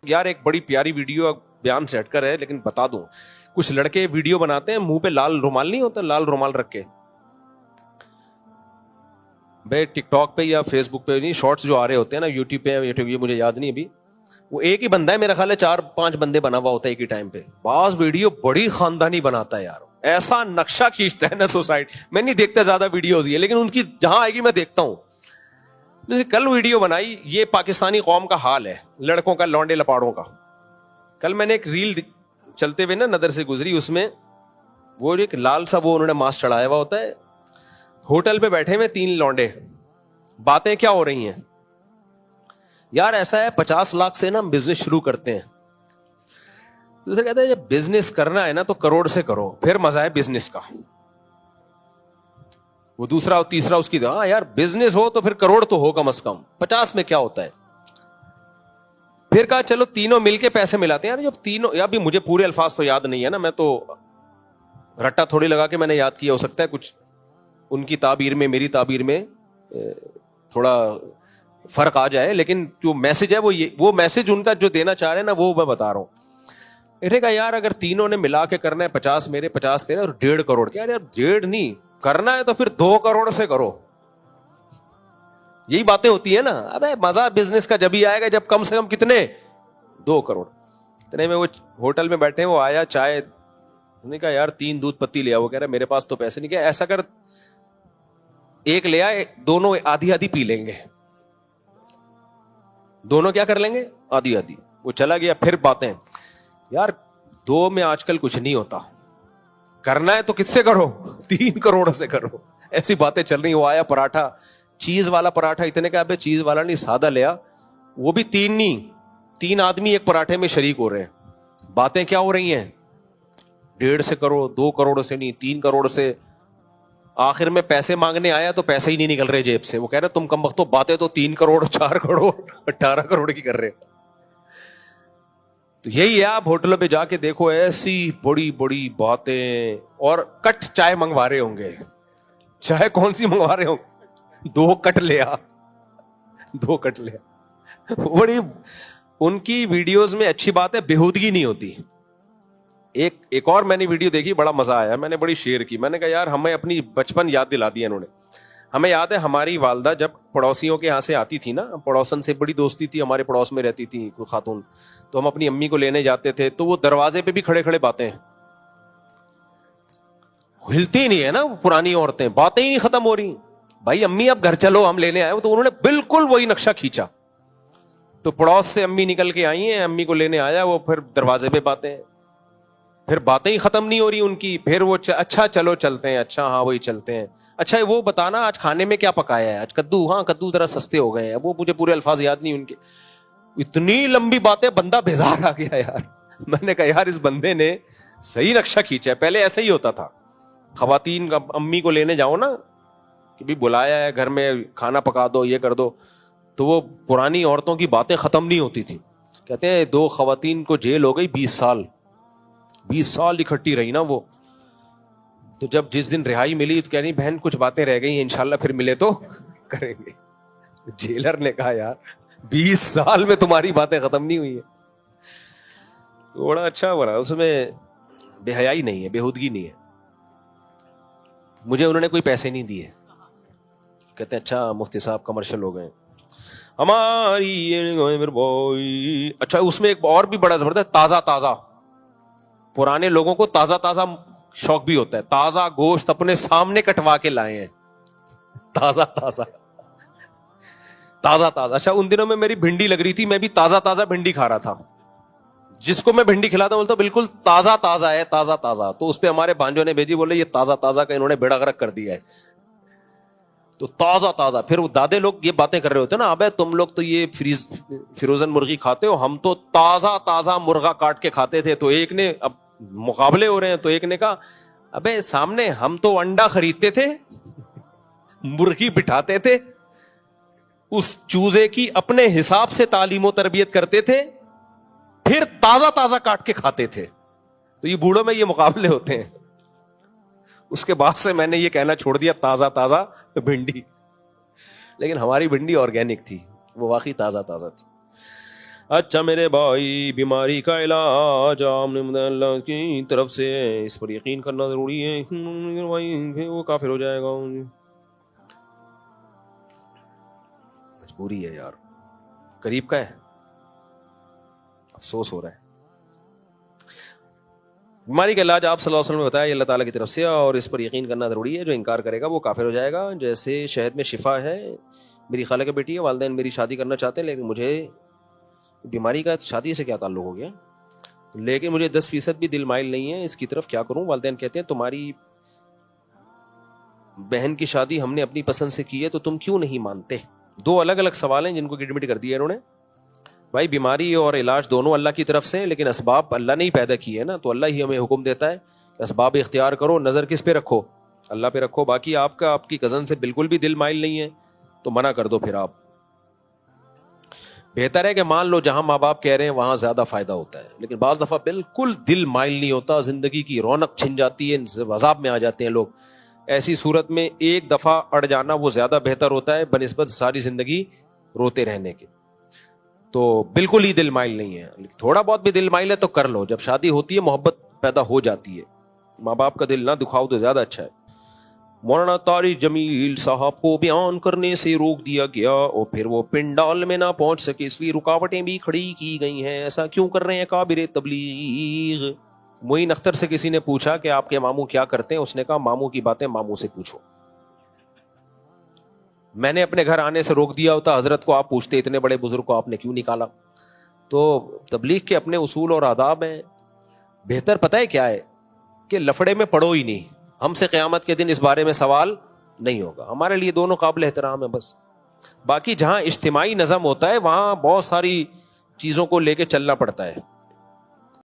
یار ایک بڑی پیاری ویڈیو بیان سے ہٹ کر ہے لیکن بتا دوں, کچھ لڑکے ویڈیو بناتے ہیں منہ پہ لال رومال نہیں ہوتا, لال رومال رکھ کے بھائی ٹک ٹاک پہ یا فیس بک پہ نہیں, شارٹس جو آ رہے ہوتے ہیں نا یوٹیوب پہ, یہ مجھے یاد نہیں ابھی, وہ ایک ہی بندہ ہے میرا خیال ہے 4-5 بندے بنا ہوا ہوتا ہے ایک ہی ٹائم پہ. بعض ویڈیو بڑی خاندانی بناتا ہے یار, ایسا نقشہ کھینچتا ہے نا سوسائٹی. میں نہیں دیکھتا زیادہ ویڈیوز یہ, لیکن ان کی جہاں آئے گی میں دیکھتا ہوں. کل ویڈیو بنائی, یہ پاکستانی قوم کا حال ہے, لڑکوں کا, لونڈے لپاڑوں کا. کل میں نے ایک ریل چلتے ہوئے نا نظر سے گزری, اس میں وہ ایک لال سا وہ انہوں نے ماسک چڑھایا ہوا ہوتا ہے, ہوٹل پہ بیٹھے ہوئے 3 لونڈے, باتیں کیا ہو رہی ہیں یار, ایسا ہے 50 لاکھ سے نا ہم بزنس شروع کرتے ہیں. دوسرے کہتے ہیں جب بزنس کرنا ہے نا تو کروڑ سے کرو, پھر مزہ ہے بزنس کا. وہ دوسرا اور تیسرا اس کی ہاں یار بزنس ہو تو پھر کروڑ تو ہو کم از کم, 50 میں کیا ہوتا ہے. پھر کہا چلو تینوں مل کے پیسے ملاتے ہیں. جب تینوں, یا بھی مجھے پورے الفاظ تو یاد نہیں ہے نا, میں تو رٹا تھوڑی لگا کے میں نے یاد کیا, ہو سکتا ہے کچھ ان کی تعبیر میں میری تعبیر میں تھوڑا فرق آ جائے, لیکن جو میسج ہے وہ میسج ان کا جو دینا چاہ رہے ہیں نا وہ میں بتا رہا ہوں. کہا یار اگر تینوں نے ملا کے کرنا ہے 50 میرے 50 تیرے اور 1.5 کروڑ, کیا یار 1.5 نہیں کرنا ہے تو پھر 2 کروڑ سے کرو. یہی باتیں ہوتی ہیں نا. ابے مزہ بزنس کا جب ہی آئے گا جب کم سے کم کتنے 2 کروڑ. اتنے میں وہ ہوٹل میں بیٹھے, وہ آیا چائے, نے کہا یار 3 دودھ پتی لیا. وہ کہہ رہا میرے پاس تو پیسے نہیں. کیا ایسا کر ایک لے آئے, دونوں آدھی آدھی پی لیں گے, دونوں کیا کر لیں گے آدھی آدھی. وہ چلا گیا. پھر باتیں یار 2 میں آج کل کچھ نہیں ہوتا, کرنا ہے تو کس سے کرو 3 کروڑ سے کرو. ایسی باتیں چل رہی. وہ آیا پراٹھا, چیز والا پراٹھا, اتنے کا چیز والا نہیں سادہ لیا, وہ بھی 3 نہیں 3 آدمی ایک پراٹھے میں شریک ہو رہے ہیں. باتیں کیا ہو رہی ہیں 1.5 سے کرو, 2 کروڑ سے نہیں 3 کروڑ سے. آخر میں پیسے مانگنے آیا تو پیسے ہی نہیں نکل رہے جیب سے. وہ کہہ رہے تم کم وقت باتیں تو 3 کروڑ 4 کروڑ 18 کروڑ کی کر رہے. تو یہی ہے, آپ ہوٹلوں پہ جا کے دیکھو ایسی بڑی بڑی باتیں, اور کٹ چائے منگوا رہے ہوں گے. چائے کون سی منگوا رہے ہوں, 2 کٹ لیا 2 کٹ لیا. بڑی ان کی ویڈیوز میں اچھی بات ہے بےہودگی نہیں ہوتی. ایک اور میں نے ویڈیو دیکھی, بڑا مزہ آیا, میں نے بڑی شیئر کی. میں نے کہا یار ہمیں اپنی بچپن یاد دلا دیا انہوں نے. ہمیں یاد ہے ہماری والدہ جب پڑوسیوں کے یہاں سے آتی تھی نا, پڑوسن سے بڑی دوستی تھی, ہمارے پڑوس میں رہتی تھی کوئی خاتون, تو ہم اپنی امی کو لینے جاتے تھے تو وہ دروازے پہ بھی کھڑے کھڑے باتیں, ہلتی نہیں ہے نا پرانی عورتیں, باتیں ہی نہیں ختم ہو رہی. بھائی امی اب گھر چلو ہم لینے آئے. تو انہوں نے بالکل وہی نقشہ کھینچا. تو پڑوس سے امی نکل کے آئی ہیں, امی کو لینے آیا, وہ پھر دروازے پہ باتیں, پھر باتیں ہی ختم نہیں ہو رہی ان کی. پھر وہ اچھا چلو چلتے ہیں, اچھا ہاں وہی چلتے ہیں. اچھا وہ بتانا آج کھانے میں کیا پکایا ہے, آج کدو, ہاں کدو ذرا سستے ہو گئے ہیں. وہ مجھے پورے الفاظ یاد نہیں ان کے. اتنی لمبی باتیں, بندہ بیزار آ گیا یار. میں نے کہا یار اس بندے نے صحیح نقشہ کھینچا ہے. پہلے ایسا ہی ہوتا تھا, خواتین امی کو لینے جاؤ نا کہ بھی بلایا ہے گھر میں, کھانا پکا دو, یہ کر دو, تو وہ پرانی عورتوں کی باتیں ختم نہیں ہوتی تھی. کہتے ہیں 2 خواتین کو جیل ہو گئی 20 سال اکٹھی رہی نا وہ. تو جب جس دن رہائی ملی تو کہہ رہی بہن کچھ باتیں رہ گئی ہیں, انشاءاللہ پھر ملے تو کریں گے. جیلر نے کہا یار 20 سال میں تمہاری باتیں ختم نہیں ہوئی ہیں. تھوڑا اچھا بنا, اس میں بے حیائی نہیں ہے, بےہودگی نہیں ہے. مجھے انہوں نے کوئی پیسے نہیں دیے. کہتے ہیں اچھا مفتی صاحب کمرشل ہو گئے ہماری. اچھا اس میں ایک اور بھی بڑا زبردست, تازہ پرانے لوگوں کو تازہ شوق بھی ہوتا ہے. تازہ گوشت اپنے سامنے کٹوا کے لائے ہیں, تازہ. اچھا ان دنوں میں میری بھنڈی لگ رہی تھی, میں بھی تازہ بھنڈی کھا رہا تھا. جس کو میں بھنڈی کھلاتا ہوں بولتا بالکل تازہ ہے, تازہ. تو اس پہ ہمارے بھانجوں نے بھیجی, بولے یہ تازہ کا انہوں نے بیڑا غرق کر دیا ہے. تو تازہ. پھر وہ دادے لوگ یہ باتیں کر رہے ہوتے نا, ابے تم لوگ تو یہ فروزن مرغی کھاتے ہو, ہم تو تازہ مرغا کاٹ کے کھاتے تھے. تو ایک نے, اب مقابلے ہو رہے ہیں, تو ایک نے کہا ابے سامنے ہم تو انڈا خریدتے تھے, مرغی بٹھاتے تھے, اس چوزے کی اپنے حساب سے تعلیم و تربیت کرتے تھے, پھر تازہ کاٹ کے کھاتے تھے. تو یہ بوڑھوں میں یہ مقابلے ہوتے ہیں. اس کے بعد سے میں نے یہ کہنا چھوڑ دیا تازہ بھنڈی. لیکن ہماری بھنڈی آرگینک تھی, وہ واقعی تازہ تھی. اچھا میرے بھائی، بیماری کا علاج آپ نے اللہ کی طرف سے ہے، اس پر یقین کرنا ضروری ہے، بھائی وہ کافر ہو جائے گا. مجبوری ہے یار، قریب کا ہے، افسوس ہو رہا ہے. بیماری کا علاج آپ صلی اللہ علیہ وسلم نے بتایا اللہ تعالیٰ کی طرف سے، اور اس پر یقین کرنا ضروری ہے. جو انکار کرے گا وہ کافر ہو جائے گا. جیسے شہد میں شفا ہے. میری خالہ کی بیٹی ہے، والدین میری شادی کرنا چاہتے ہیں، لیکن مجھے بیماری کا شادی سے کیا تعلق ہو گیا، لیکن مجھے 10% بھی دل مائل نہیں ہے اس کی طرف، کیا کروں؟ والدین کہتے ہیں تمہاری بہن کی شادی ہم نے اپنی پسند سے کی ہے تو تم کیوں نہیں مانتے؟ دو الگ الگ سوال ہیں جن کو گڈمٹ کر دیا انہوں نے. بھائی بیماری اور علاج دونوں اللہ کی طرف سے، لیکن اسباب اللہ نے ہی پیدا کیے ہے نا، تو اللہ ہی ہمیں حکم دیتا ہے کہ اسباب اختیار کرو. نظر کس پہ رکھو؟ اللہ پہ رکھو. باقی آپ کی کزن سے بالکل بھی دل مائل نہیں ہے تو منع کر دو. پھر آپ بہتر ہے کہ مان لو جہاں ماں باپ کہہ رہے ہیں وہاں زیادہ فائدہ ہوتا ہے، لیکن بعض دفعہ بالکل دل مائل نہیں ہوتا، زندگی کی رونق چھن جاتی ہے، عذاب میں آ جاتے ہیں لوگ. ایسی صورت میں ایک دفعہ اڑ جانا وہ زیادہ بہتر ہوتا ہے بنسبت ساری زندگی روتے رہنے کے. تو بالکل ہی دل مائل نہیں ہے، تھوڑا بہت بھی دل مائل ہے تو کر لو. جب شادی ہوتی ہے محبت پیدا ہو جاتی ہے. ماں باپ کا دل نہ دکھاؤ تو زیادہ اچھا ہے. مولانا طارق جمیل صاحب کو بیان کرنے سے روک دیا گیا اور پھر وہ پنڈال میں نہ پہنچ سکے، اس لیے رکاوٹیں بھی کھڑی کی گئی ہیں. ایسا کیوں کر رہے ہیں کابر تبلیغ؟ معین اختر سے کسی نے پوچھا کہ آپ کے ماموں کیا کرتے ہیں، اس نے کہا ماموں کی باتیں ماموں سے پوچھو. میں نے اپنے گھر آنے سے روک دیا ہوتا، حضرت کو آپ پوچھتے اتنے بڑے بزرگ کو آپ نے کیوں نکالا؟ تو تبلیغ کے اپنے اصول اور آداب ہیں. بہتر پتہ ہے کیا ہے کہ لفڑے میں پڑو ہی نہیں. ہم سے قیامت کے دن اس بارے میں سوال نہیں ہوگا. ہمارے لیے دونوں قابل احترام ہے بس. باقی جہاں اجتماعی نظم ہوتا ہے وہاں بہت ساری چیزوں کو لے کے چلنا پڑتا ہے.